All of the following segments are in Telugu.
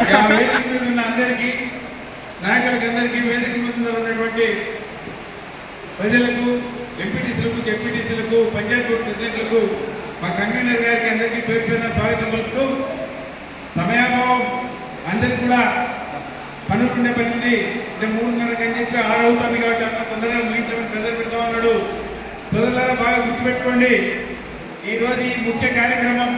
వేదిక మీద ఉన్న అందరికీ, నాయకులకి అందరికీ, వేదిక మీద ఉన్నటువంటి ప్రజలకు, ఎంపీటీసీలకు, జెడ్పీటీసీలకు, పంచాయతీ బోర్డు ప్రెసిడెంట్లకు, మా కన్వీనర్ గారికి అందరికీ పేరు పేరున స్వాగతం పలుకుతూ, సమయాభావం అందరికీ కూడా పనుకుండే పని ఉంది. 3:30 అని చెప్పి 6 అవుతుంది కాబట్టి అంత తొందరగా ముగించమని ప్రజలు పెడతా ఉన్నాడు. ప్రజలారా బాగా గుర్తుపెట్టుకోండి, ఈరోజు ఈ ముఖ్య కార్యక్రమం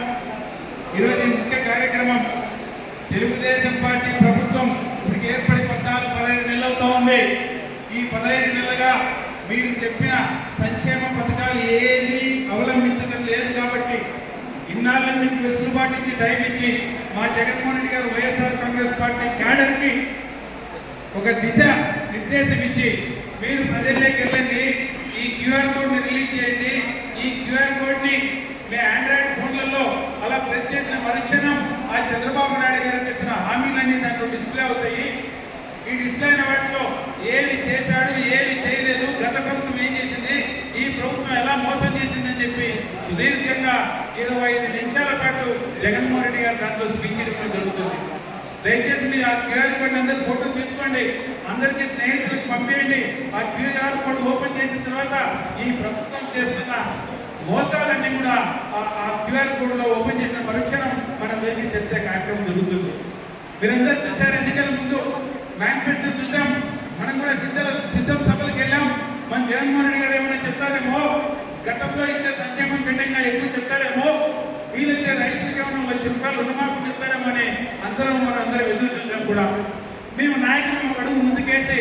తెలుగుదేశం పార్టీ ప్రభుత్వం ఇప్పటికి ఏర్పడి 14-15 నెలలు అవుతా ఉంది. ఈ 15 నెలలుగా మీరు చెప్పిన సంక్షేమ పథకాలు ఏది అవలంబించడం లేదు కాబట్టి ఇన్నాళ్ళ మీకు వెసులుబాటు ఇచ్చి టైం ఇచ్చి మా జగన్మోహన్ రెడ్డి గారు వైఎస్ఆర్ కాంగ్రెస్ పార్టీ క్యాడర్కి ఒక దిశ నిర్దేశం ఇచ్చి మీరు ప్రజల్లోకి వెళ్ళండి, ఈ క్యూఆర్ కోడ్ని రిలీజ్ చేయండి. ఈ క్యూఆర్ కోడ్ని మీ ఆండ్రాయిడ్ ఫోన్లలో అలా ప్రెస్ చేసిన మరుక్షణం ఆ చంద్రబాబు నాయుడు గారు చెప్పిన హామీలన్నీ దాంట్లో డిస్ప్లే అవుతాయి. ఈ డిస్ప్లే అయిన వాటిలో ఏమి చేశాడు, ఏమి చేయలేదు, గత ప్రభుత్వం ఏం చేసింది, ఈ ప్రభుత్వం ఎలా మోసం చేసిందని చెప్పి సుదీర్ఘంగా 25 నిమిషాల పాటు జగన్మోహన్ రెడ్డి గారు దాంట్లో స్పీచ్ ఇవ్వడం జరుగుతుంది. దయచేసి మీరు ఆ క్యూఆర్ కోడ్ అందరూ ఫోటో తీసుకోండి, అందరికీ స్నేహితులకు పంపించండి. ఆ క్యూఆర్ కోడ్ ఓపెన్ చేసిన తర్వాత ఈ ప్రభుత్వం చేస్తున్న మోసాలన్నీ కూడా ఆ క్యూఆర్ కోడ్లో ఓపెన్ చేసిన మరుక్షణం మనం వెళ్ళి తెలిసే కార్యక్రమం జరుగుతుంది. మీరందరూ చూశారు, ఎన్నికల ముందు మేనిఫెస్టో చూసాం, మనం కూడా సిద్ధం సభలకు వెళ్ళాం. మన జగన్మోహన్ రెడ్డి గారు ఏమైనా చెప్తారేమో, గతంలో ఇచ్చే సంక్షేమం ఖండంగా ఎక్కువ చెప్తాడేమో, వీలైతే రైతులకి ఏమైనా ₹1,00,000 రుణమాఫీ చెప్తాడేమో అని మనందరం ఎదురు చూసాం. కూడా మేము నాయకులు అడుగు ముందుకేసి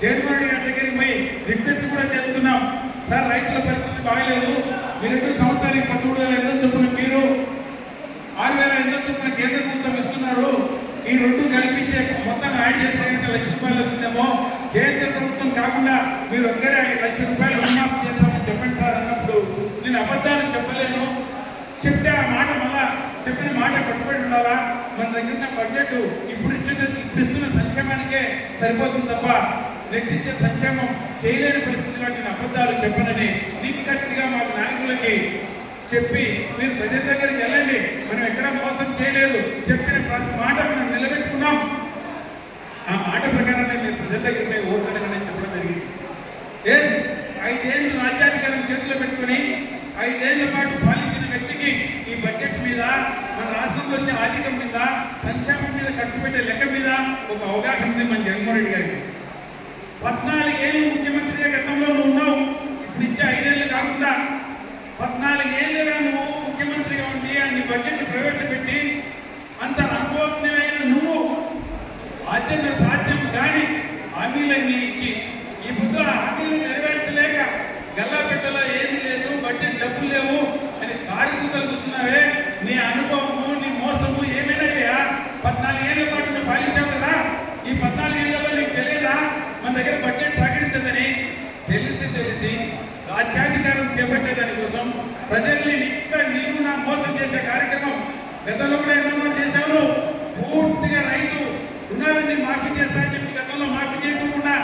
జగన్మోహన్ రెడ్డి గారి దగ్గరికి పోయి రిక్వెస్ట్ కూడా చేసుకున్నాం. సార్, రైతుల పరిస్థితి బాగలేదు, మీరు సంవత్సరానికి 13,000 చొప్పున మీరు 6,000 చొప్పున కేంద్ర ప్రభుత్వం ఇస్తున్నారు, ఈ రెండు కల్పించే మొత్తం యాడ్ చేస్తే ₹1,00,000 అవుతుందేమో, కేంద్ర ప్రభుత్వం కాకుండా మీరు ఒక్కరే ₹1,00,000 రుణమాఫీ చేస్తామని చెప్పండి సార్ అన్నప్పుడు నేను అబద్ధాలు చెప్పలేను. చెప్తే ఆ మాట మళ్ళా చెప్పిన మాట కట్టుబడి ఉండాలా? మన దగ్గర బడ్జెట్ ఇప్పుడు ఇస్తున్న సంక్షేమానికే సరిపోతుంది తప్ప నెక్స్ట్ ఇచ్చే సంక్షేమం చేయలేని పరిస్థితి కాబట్టి నేను అబద్ధాలు చెప్పనని నిక్కచ్చిగా మా నాయకులకి చెప్పి మీరు ప్రజల దగ్గరికి వెళ్ళండి, మనం ఎక్కడ మోసం చేయలేదు, చెప్పిన ప్రతి మాట మనం నిలబెట్టుకున్నాం. ఆ మాట ప్రకారమే మీరు ప్రజల దగ్గరికి ఓట్లడగని చెప్పడం జరిగింది. 5 ఏళ్ళు రాజ్యాధికారం చేతిలో పెట్టుకుని 5 ఏళ్ల పాటు పాలించిన వ్యక్తికి ఈ బడ్జెట్ మీద, మన రాష్ట్రంలో వచ్చే ఆర్థికం మీద, సంక్షేమం మీద ఖర్చు పెట్టే లెక్క మీద ఒక అవగాహన ఉంది మన జగన్మోహన్ రెడ్డి గారికి. 14 ఏళ్ళు ముఖ్యమంత్రిగా గతంలో నువ్వు ఉన్నావు, ఇప్పుడు ఇచ్చే 5 ఏళ్ళు కాకుండా 14 ఏళ్ళుగా నువ్వు ముఖ్యమంత్రిగా ఉండి అన్ని బడ్జెట్ ప్రవేశపెట్టి అంత అనుభవజ్ఞమైన నువ్వు ఆచరణ సాధ్యం కానీ హామీలన్నీ ఇచ్చి ఈ బుద్ధ హామీలు నెరవేర్చలేక గల్లాపెట్టలో ఏమీ లేదు, బడ్జెట్ డబ్బులు లేవు అని కారికూతలు చూస్తున్నావే, నీ అనుభవము, నీ మోసము ఏమైనా 14 ఏళ్ల పాటు నువ్వు పాలించావు కదా, ఈ 14 ఏళ్లలో నీకు తెలియదా మన దగ్గర బడ్జెట్ సహకరించదని? తెలిసి రాజ్యాధికారం చేపట్టే దానికోసం ప్రజల్ని ఇక్కడ నీవు నా మోసం చేసే కార్యక్రమం గతంలో కూడా ఏమన్నా చేశావు. పూర్తిగా రైతు రుణాలన్నీ మాఫీ చేస్తానని చెప్పి గతంలో మాఫీ చేయకుండా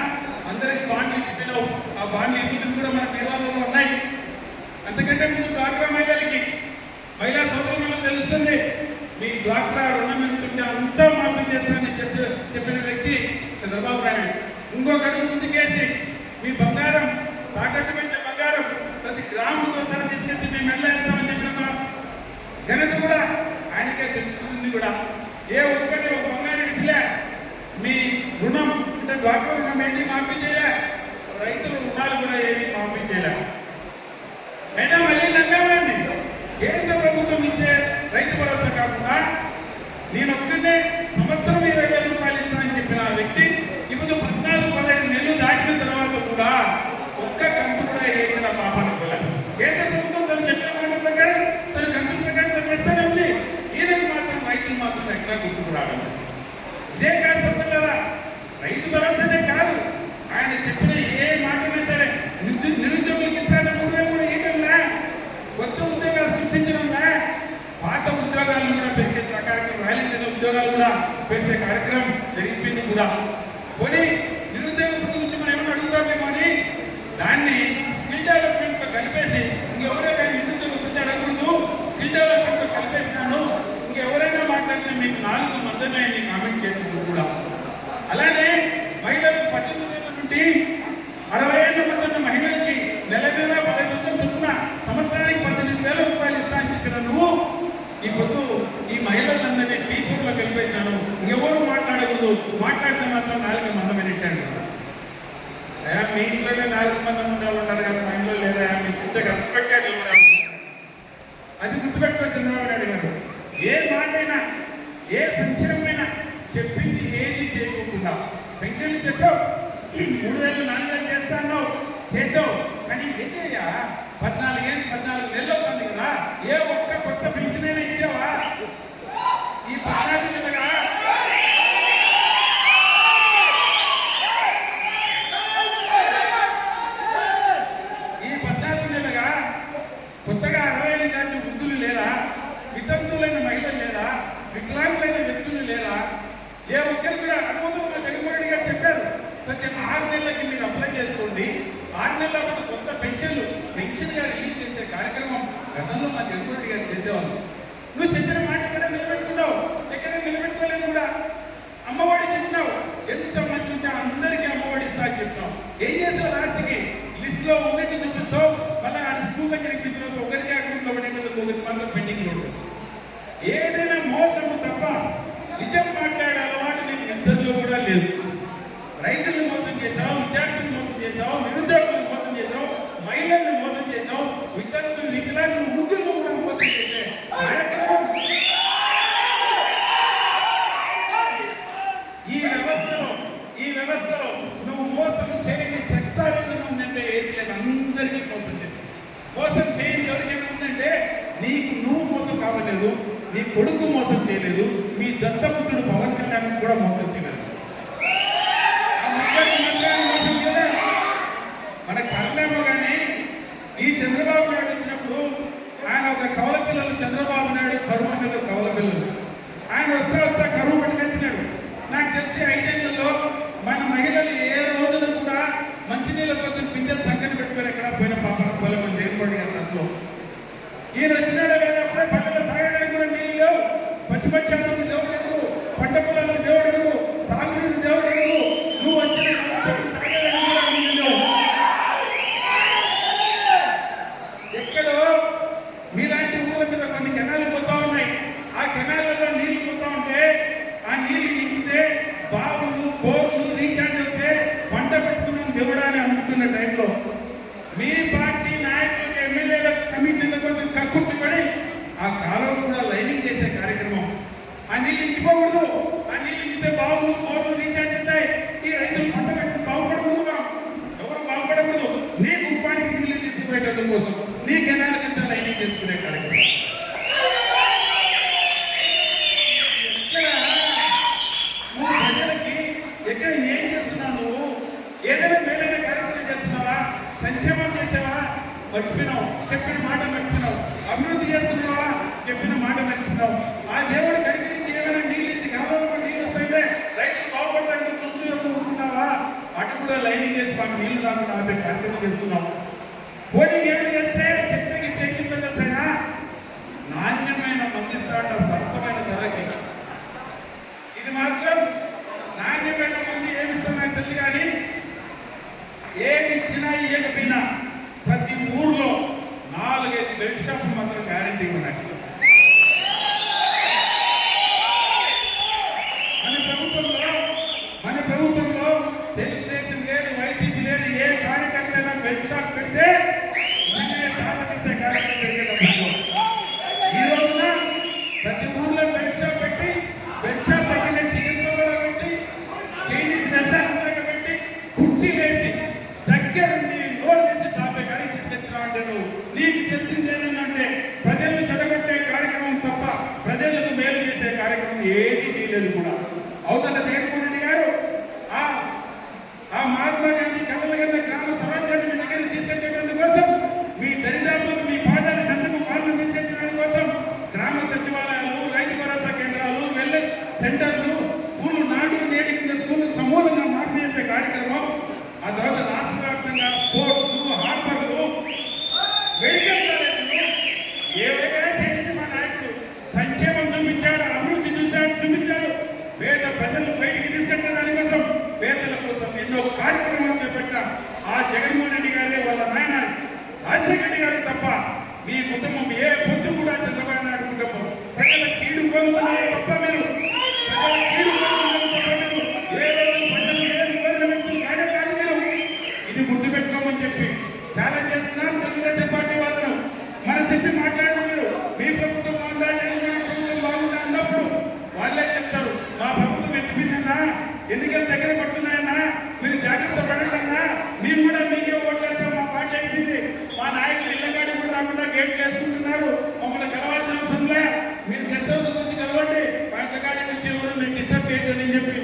అందరికీ బాండ్లు ఇచ్చిపోయినావు. ఆ బాండ్లు ఇచ్చిన కూడా మన నిర్వాహంలో ఉన్నాయి. అంతకంటే ముందు డ్వాక్రా మహిళా సోదరులకు తెలుస్తుంది, మీ డ్వాక్రా రుణం ఎందుకుంటే అంతా మాఫీ చేస్తానని చెప్పిన వ్యక్తి చంద్రబాబు నాయుడు. ఇంకొక అడుగు ముందుకేసి మీ బంగారం, తాకట్టు పెట్టిన బంగారం ప్రతి గ్రామంతో సహా తీసుకెళ్తే మేము వెళ్ళేస్తామని చెప్పిన ఘనత కూడా ఆయనకే తెలుస్తుంది. కూడా ఏ ఒక్కటి ఒక బంగారం ఇట్లే మీ రుణం అంటే డ్వాక్రా రుణం ఏంటి మాఫీ చేయలే, రైతుల రుణాలు కూడా ఏమి మాఫీ చేయలే. అయినా మళ్ళీ లంగామండి కేంద్ర ప్రభుత్వం ఇచ్చే రైతు భరోసా కాకుండా నేను ఒక్కటే సంవత్సరం ₹20,000 ఇస్తానని చెప్పిన ఆ వ్యక్తి ఇప్పుడు 14-15 నెలలు దాటిన తర్వాత కూడా ఒక్క కంపు కూడా వేసిన పాపన కేంద్ర ప్రభుత్వం తను చెప్పిన మాట ప్రకారం తన కంపెనీ ప్రకారం తను వేస్తూనే ఉంది. ఈయనకు మాత్రం రైతులు మాత్రం ఎక్కడా గుర్తుకు రావడం. ఇదే కాదు చెప్తున్నారా, రైతు భరోసానే కాదు, ఆయన చెప్పిన ఏ మాటైనా సరే నిరుద్యోగులకు ఇస్తానే కూడా ఇవ్వడంలా, కొత్త ఉద్యోగాలు సృష్టించడంలా, పాత ఉద్యోగాలను కూడా పెంచే కార్యక్రమం, రాయలసీమ ఉద్యోగాలు కూడా పెంచే కార్యక్రమం జరిగిపోయింది కూడా. పోనీ నిరుద్యోగ గురించి మనం ఏమైనా అడుగుతామేమో అని దాన్ని స్కిల్ డెవలప్మెంట్తో కలిపేసి ఇంకెవరో కానీ నిరుద్యోగ గురించి అడగకూడదు, స్కిల్ డెవలప్మెంట్తో కలిపేసినాను, ఇంకెవరైనా మాట్లాడితే మీకు 4 మందమే అని ముందు మాట్లాడితే మాత్రం 4 మందమని ఇట్టాను కదా. మీ ఇంట్లోనే 4 మంది ఉండాలి ఉంటారు కదా, మా ఇంట్లో లేదా మీ ఇంతగా రెస్పెక్టే అది గుర్తుపెట్టుకొని చంద్రబాబు నాయుడు గారు ఏ మాటైనా ఏ సంక్షేమమైనా చెప్పింది ఏది చేయకుండా పెన్షన్లు చెప్పావు, 3,000 4,000 చేస్తాను చేసావు, కానీ ఏదయ్యా 14 నెలలు అవుతుంది కదా, ఏ ఒక్క కొత్త పెన్షన్ అయినా ఇచ్చావా? ఈ 14 నెలలుగా కొత్తగా 60 దాటి వృద్ధులు లేరా, వితంతువులైన మహిళలు లేరా, వికలాంగులైన వ్యక్తులు లేరా? ఏ ఒక్కరు కూడా అనుమతులు జగన్మోహన్ రెడ్డి గారు చెప్పారు, ప్రతి 6 నెలలకి మీరు అప్లై చేసుకోండి, 6 నెలల పాటు కొత్త పెన్షన్గా రిలీజ్ చేసే కార్యక్రమం గతంలో మా జగన్మోహన్ రెడ్డి గారు చేసేవాళ్ళు. నువ్వు చెప్పిన మాట ఎక్కడ నిలబెట్టుకున్నావు? ఎక్కడ నిలబెట్టుకోలేదు కూడా. అమ్మఒడి చెప్తున్నావు, ఎంత మంది ఉంటే అందరికీ అమ్మఒడి ఇస్తా అని చెప్తున్నావు. ఏం చేసావు? లాస్ట్కి లిస్ట్లో ఉన్నట్టు చూపిస్తావు, మళ్ళీ ఆ స్కూల్ దగ్గరికి పిలిచినప్పుడు ఒకరికి అకౌంట్లో పడేది, ఒకరికి మాత్రం పెండింగ్లో ఉంటుంది. ఏదైనా మోసము తప్ప నిజం మాట్లాడే అలవాటు నీకు నిద్రలో కూడా లేదు. రైతులను మోసం చేశావు, విద్యార్థులను మోసం చేశావు, నిరుద్యోగులను మోసం చేశావు, మహిళలను మోసం చేశావు, విద్యార్థులు వికలాంగులు వృద్ధులను కూడా మోసం చేసే కార్యక్రమం ఈ వ్యవస్థలో నువ్వు మోసం చేయని సెక్టార్ ఏదైనా ఉందంటే ఏది లేదు, అందరికీ మోసం చేస్తావు. మోసం చేయని ఎవరికైనా ఉందంటే నీకు నువ్వు మోసం కావలేదు, నీ కొడుకు మోసం చేయలేదు, మీ దత్తపుత్రుడు పవన్ కళ్యాణ్ కూడా మోసం చేయలేదు. మోసం చేయలేదు. మన కర్ణేమో కానీ ఈ చంద్రబాబు నాయుడు వచ్చినప్పుడు ఆయన ఒక కవల పిల్లలు, చంద్రబాబు నాయుడు కరువు మీద కవల పిల్లలు, ఆయన వస్తా కరువు పట్టుకొచ్చినాడు. నాకు తెలిసి 5 ఏళ్లలో మన మహిళలు ఏ రోజున కూడా మంచినీళ్ళ కోసం పింఛన్ సంఖ్యను పెట్టుకొని ఎక్కడ పోయిన పాప పొలం జగన్మోహన్ గారి దాంట్లో ఈయన వచ్చినాడే లేదా, అప్పుడే పంటలు తాగడానికి కూడా నీళ్ళు లేవు, పచ్చిపక్షాలకు దేవుడు ఎదురు, పంట పొలాలకు దేవుడు ఎదురు, సాగునీరు దేవుడు ఎదురు, నువ్వు వచ్చిన ఎక్కడో మీలాంటి ఊళ్ళ మీద కొన్ని కెనాలు పోతా ఉన్నాయి. ఆ కెనాలలో నీళ్లు పోతా ఉంటే ఆ నీళ్లు నింపితే బావులు బోర్లు రీఛార్జ్ అయితే పంట పెట్టుకున్నాం దేవుడాన్ని అనుకుంటున్న టైంలో మీ పార్టీ నాయకులకు ఎమ్మెల్యేల కమిషన్ల కోసం కక్కుర్తిపడి ఆ కాలువ కూడా లైనింగ్ చేసే కార్యక్రమం. ఆ నీళ్ళు ఇంకిపోకూడదు, ఆ నీళ్ళు ఇంకితే బావులు బోర్లు రీఛార్జ్ అవుతాయి, ఈ రైతులు పంట పెట్టుకుని బాగుపడకూడదు, ఎవరు బాగుపడకూడదు, నీ కుప్పానికి నీళ్ళు తీసుకుపోయేటందుకు కోసం నీ కెనాల కింద లైనింగ్ చేసుకునే కార్యక్రమం. ఎక్కడ ఏం చేస్తున్నావు? నువ్వు ఏదైనా మేలైన కార్యక్రమం చేస్తున్నావా? సంక్షేమం చేసావా? మర్చిపోయినావు, చెప్పిన మాట మర్చిపోయినావు. అభివృద్ధి చేస్తున్నావా? చెప్పిన మాట మర్చిపోయినావు. ఆ దేవుడు కనిపించి ఏమైనా నీళ్ళు ఇచ్చి కాలంలో నీళ్ళు వస్తుంటే రైతులు బాగుపడతానికి చూస్తూ ఉంటున్నావా? అటు కూడా లైనింగ్ చేసి మాకు నీళ్లు రాకుండా ఆపే కార్యక్రమం చేస్తున్నావు. పోనీ ఏమైనా చేస్తే చెప్తే తెగిందో తెలుసైనా నాణ్యమైన మందిస్తాట సరసమైన ధరకి. ఇది మాత్రం నాణ్యమైన మంది ఏమిస్తున్నాయి తల్లి, కానీ ఏమి ఇచ్చినా ఇవ్వకపోయినా ప్రతి ఊర్లో 4-5 బెడ్ షాపులు మాత్రం గ్యారంటీ ఉన్నాయి. మన ప్రభుత్వంలో తెలుగుదేశం లేదు, వైసీపీ లేదు, ఏ కార్యకర్త బెడ్ షాప్ పెడితే దాదాపు కార్యక్రమం జరిగేటప్పుడు ఈ రోజున ప్రతి ఊర్లో బెడ్ షాప్ పెట్టి చికెన్ పకోడా పెట్టి చైనీస్ రెస్టారెంట్ పెట్టి కుర్చీ వేసి దగ్గరుండి లోన్ వేసి 50 గాడికి తీసుకొచ్చినా అంటే నీకు తెలిసింది ఏంటంటే ప్రజలను చెడగొట్టే కార్యక్రమం తప్ప ప్రజలకు మేలు చేసే కార్యక్రమం ఏదీ చేయలేదు కూడా. అవతల జగన్మోహన్ రెడ్డి గారు ఆ మహాత్మా గాంధీ కళ్ళ కింద గ్రామ స్వరాజ్యాన్ని మీ దగ్గర తీసుకొచ్చేటందుకు కోసం, మీ దరిదాపులకు మీ పాదాల తండ్రికి పాలన తీసుకొచ్చడానికి కోసం గ్రామ సచివాలయాలు, రైతు భరోసా కేంద్రాలు, వెల్నెస్ సెంటర్లు, స్కూలు నాడు నేడు కింద స్కూళ్ళకు సమూలంగా మార్పు చేసే కార్యక్రమం, ఆ తర్వాత రాష్ట్ర వ్యాప్తంగా పోర్టులు, హార్బర్లు, మెడికల్ కాలేజీలు ఏవైనా చేసింది మా నాయకుడు. సంక్షేమం చూపించాడు, అభివృద్ధి చూపించాడు, పేద ప్రజలు బయటికి తీసుకెళ్ళడానికి కోసం, పేదల కోసం ఎన్నో కార్యక్రమాలు చేపట్టిన ఆ జగన్మోహన్ రెడ్డి గారే వాళ్ళ నాయన రాజశేఖర రెడ్డి గారు తప్ప మీ కుటుంబం ఏ పొద్దు కూడా చంద్రబాబు నాయుడు కుటుంబం ప్రజల కీడు కోరుకున్నారు తప్ప మీరు ఎన్నికలు దగ్గర పడుతున్నాయన్నా, మీరు జాగ్రత్త పడండి అన్నా, మేము కూడా మీకే ఓట్లేస్తాం, మా పార్టీ అయిపోయింది, మా నాయకులు ఇళ్ళ కాడి కూడా రాకుండా గేట్లు వేసుకుంటున్నారు, మమ్మల్ని కలవాల్సిన అవసరంలే, మీరు గెస్ట్ హౌస్ నుంచి కలవండి, మా ఇంట్లో కాడి నుంచి ఎవరు మేము డిస్టర్బ్ చేయొద్దని అని చెప్పి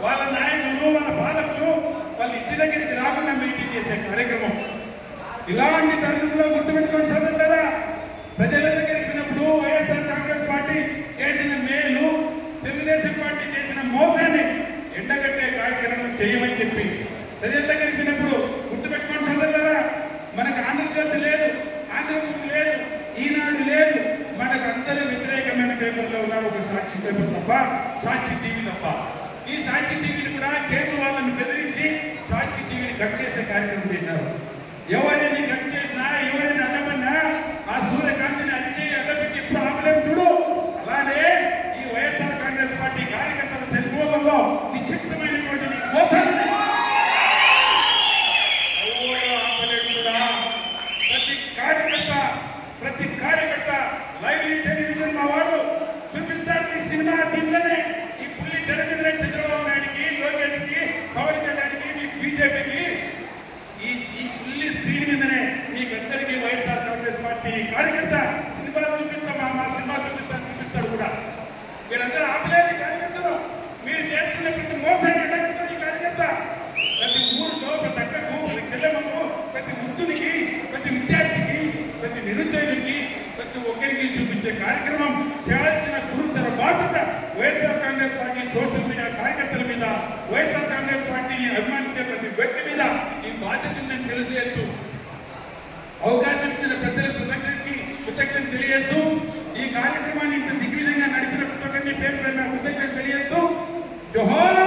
వాళ్ళ నాయకులు వాళ్ళ పాలకులు వాళ్ళ ఇంటి దగ్గరికి రాకుండా మీటింగ్ చేసే కార్యక్రమం. ఇలాంటి తరుణంలో గుర్తుపెట్టుకొని చదువుతారా, ప్రజల దగ్గరికి వెళ్ళినప్పుడు వైఎస్ఆర్ కాంగ్రెస్ పార్టీ చేసిన మేలు, తెలుగుదేశం పార్టీ చేసిన మోసాన్ని ఎండగట్టే కార్యక్రమం చేయమని చెప్పి ప్రజల దగ్గరికి వెళ్ళినప్పుడు గుర్తుపెట్టుకొని చదువుతారా, మనకు ఆంధ్రజ్యోతి లేదు, ఆంధ్రజ్యోతి లేదు, ఈనాడు లేదు, మనకు అందరూ వ్యతిరేకమైన పేపర్లో ఉన్నారు, ఒక సాక్షి పేపర్ తప్ప, సాక్షి టీవీ తప్ప. ఈ సాక్షి టీవీని కూడా కేంద్ర వాళ్ళని బెదిరించి సాక్షి టీవీని కట్ చేసే కార్యక్రమం చేశారు. ఎవరిని కట్ చేసినా, ఎవరిని అడ్డమన్నా ఆ సూర్యకాంతిని అరిచి అడ్డపెట్టి ఇప్పుడు ఆపలేం చూడు. అలానే ఈ వైఎస్ఆర్ కాంగ్రెస్ పార్టీ కార్యకర్తల సెల్ ఫోన్లలో నిశ్చితమైనటువంటి మోసాన్ని ప్రతి కార్యకర్త లైవ్లీ టెలివిజన్ మా వాడు చూపిస్తారు. ఈ సినిమా దీంట్లోనే ఈ పుల్లి తెర మీద చంద్రబాబు నాయుడికి, లోకేష్కి, పవన్ కళ్యాణ్కి, మీ బీజేపీకి ఈ పుల్లి స్క్రీన్ మీదనే మీకందరికీ వైఎస్ఆర్ కాంగ్రెస్ పార్టీ కార్యకర్త సినిమాలు చూపిస్తామా, మా సినిమా చూపిస్తాడు కూడా. మీరందరూ ఆపలేని కార్యకర్తలు, మీరు చేస్తున్న ప్రతి మోసాన్ని ఎడగలుగుతారు ఈ కార్యకర్త. ప్రతి ఊరిలో, ప్రతి అక్కకు, ప్రతి చెల్లెమ్మకు, ప్రతి వృద్ధునికి, ప్రతి విద్యార్థికి, ప్రతి నిరుద్యోగికి, ప్రతి ఒక్కరికి చూపించే కార్యక్రమం చేయాల్సిన గురుతర బాధ్యత YSR Congress party social media కార్యకర్తల మీద, వైఎస్ఆర్ కాంగ్రెస్ పార్టీని అభిమానించే ప్రతి వ్యక్తి మీద ఈ బాధ్యత ఉందని తెలియజేస్తూ, అవకాశం ఇచ్చిన పెద్దలకు కృతజ్ఞతలు తెలియజేస్తూ, ఈ కార్యక్రమాన్ని ఇంత దిగ్విజయంగా నడిపిన ప్రతి ఒక్కరిని పేరు పేరున కృతజ్ఞతలు తెలియజేస్తూ, జోహార్